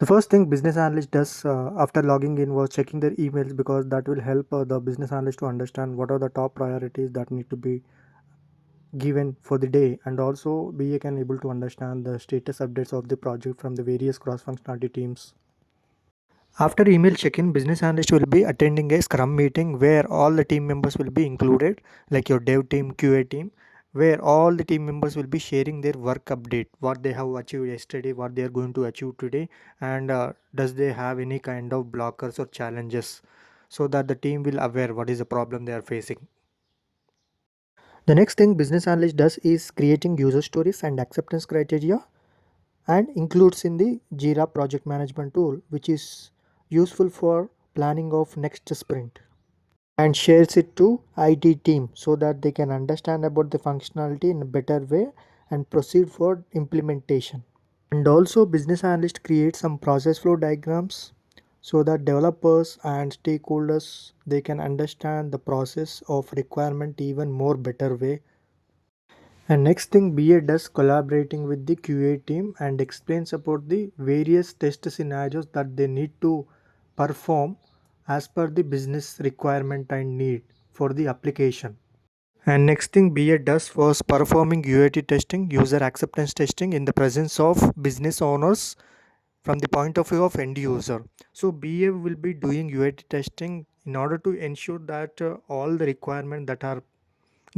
The first thing business analyst does after logging in was checking their emails, because that will help the business analyst to understand what are the top priorities that need to be given for the day, and also BA can able to understand the status updates of the project from the various cross-functionality teams. After email check-in, business analyst will be attending a scrum meeting where all the team members will be included, like your dev team, QA team, where all the team members will be sharing their work update, what they have achieved yesterday, what they are going to achieve today, and does they have any kind of blockers or challenges, so that the team will aware what is the problem they are facing. The next thing business analyst does is creating user stories and acceptance criteria, and includes in the Jira project management tool, which is useful for planning of next sprint, and shares it to IT team so that they can understand about the functionality in a better way and proceed for implementation. And also business analyst creates some process flow diagrams so that developers and stakeholders they can understand the process of requirement even more better way. And next thing BA does collaborating with the QA team and explains about the various test scenarios that they need to perform as per the business requirement and need for the application. And next thing BA does was performing UAT testing, user acceptance testing, in the presence of business owners from the point of view of end user. So BA will be doing UAT testing in order to ensure that all the requirements that are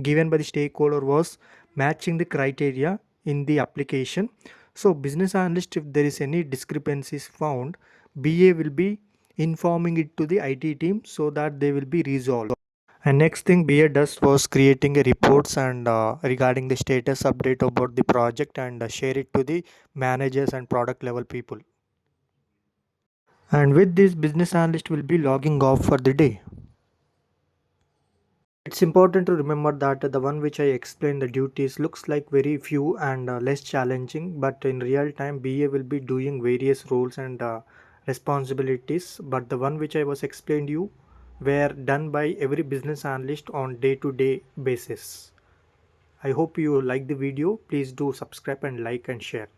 given by the stakeholder was matching the criteria in the application. So business analyst, if there is any discrepancies found, BA will be informing it to the IT team so that they will be resolved. And next thing BA does was creating a reports and regarding the status update about the project, and share it to the managers and product level people. And with this, business analyst will be logging off for the day. It's important to remember that the one which I explained, the duties, looks like very few and less challenging, but in real time BA will be doing various roles and responsibilities. But the one which I was explained you were done by every business analyst on day-to-day basis. I hope you like the video. Please do subscribe and like and share.